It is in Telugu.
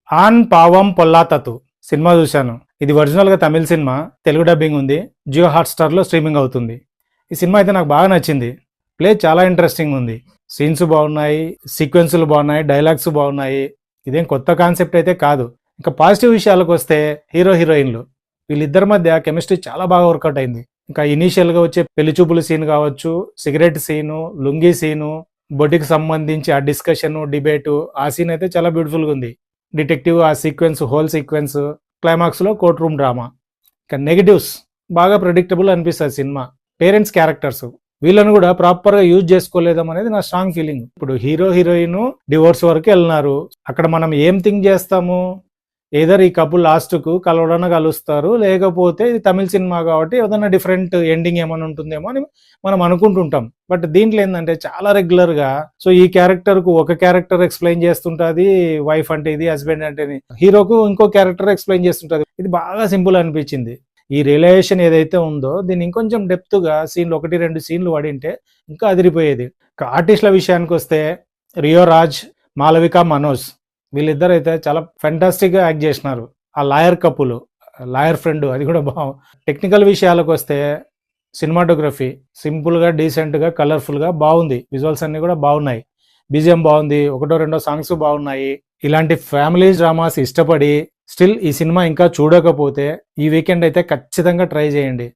ఆన్ పావం పొల్లాతతు సినిమా చూశాను. ఇది ఒరిజినల్గా తమిళ సినిమా, తెలుగు డబ్బింగ్ ఉంది. జియో హాట్‌స్టార్‌లో స్ట్రీమింగ్ అవుతుంది. ఈ సినిమా అయితే నాకు బాగా నచ్చింది. ప్లే చాలా ఇంట్రెస్టింగ్ ఉంది. సీన్స్ బాగున్నాయి, సీక్వెన్సులు బాగున్నాయి, డైలాగ్స్ బాగున్నాయి. ఇదేం కొత్త కాన్సెప్ట్ అయితే కాదు. ఇంకా పాజిటివ్ విషయాలకు వస్తే హీరో హీరోయిన్లు వీళ్ళిద్దరి మధ్య కెమిస్ట్రీ చాలా బాగా వర్కౌట్ అయింది. ఇంకా ఇనీషియల్గా వచ్చే పెళ్లి చూపుల సీన్ కావచ్చు, సిగరెట్ సీను, లుంగీ సీను, బొటికి సంబంధించి ఆ డిస్కషన్ డిబేటు, ఆ సీన్ అయితే చాలా బ్యూటిఫుల్గా ఉంది. డిటెక్టివ్ ఆ సీక్వెన్స్, హోల్ సీక్వెన్స్, క్లైమాక్స్లో కోర్ట్ రూమ్ డ్రామా. ఇక నెగిటివ్స్ బాగా ప్రెడిక్టబుల్ అనిపిస్తుంది సినిమా. పేరెంట్స్ క్యారెక్టర్స్ వీళ్ళను కూడా ప్రాపర్గా యూజ్ చేసుకోలేదం అనేది నా స్ట్రాంగ్ ఫీలింగ్. ఇప్పుడు హీరో హీరోయిన్ డివోర్స్ వరకు వెళ్ళినారు. అక్కడ మనం ఏం థింక్ చేస్తాము, ఏదర్ ఈ కపుల్ లాస్ట్కు కలవడన కలుస్తారు, లేకపోతే ఇది తమిళ సినిమా కాబట్టి ఏదైనా డిఫరెంట్ ఎండింగ్ ఏమైనా ఉంటుందేమో అని మనం అనుకుంటుంటాం. బట్ దీంట్లో ఏంటంటే చాలా రెగ్యులర్గా సో ఈ క్యారెక్టర్కు ఒక క్యారెక్టర్ ఎక్స్ప్లెయిన్ చేస్తుంటుంది, వైఫ్ అంటే ఇది, హస్బెండ్ అంటే హీరోకు ఇంకో క్యారెక్టర్ ఎక్స్ప్లెయిన్ చేస్తుంటుంది. ఇది బాగా సింపుల్ అనిపించింది. ఈ రిలేషన్ ఏదైతే ఉందో దీన్ని ఇంకొంచెం డెప్త్గా సీన్లు 1-2 సీన్లు పడింటే ఇంకా అదిరిపోయేది. ఆర్టిస్టుల విషయానికి వస్తే రియో రాజ్, మాలవిక మనోజ్ వీళ్ళిద్దరు అయితే చాలా ఫెంటాస్టిక్గా యాక్ట్ చేసినారు. ఆ లాయర్ కపుల్, లాయర్ ఫ్రెండ్ అది కూడా టెక్నికల్ విషయాలకు వస్తే సినిమాటోగ్రఫీ సింపుల్గా, డీసెంట్గా, కలర్ఫుల్గా బాగుంది. విజువల్స్ అన్నీ కూడా బాగున్నాయి. బీజిఎం బాగుంది, 1-2 సాంగ్స్ బాగున్నాయి. ఇలాంటి ఫ్యామిలీ డ్రామాస్ ఇష్టపడి స్టిల్ ఈ సినిమా ఇంకా చూడకపోతే ఈ వీకెండ్ అయితే ఖచ్చితంగా ట్రై చేయండి.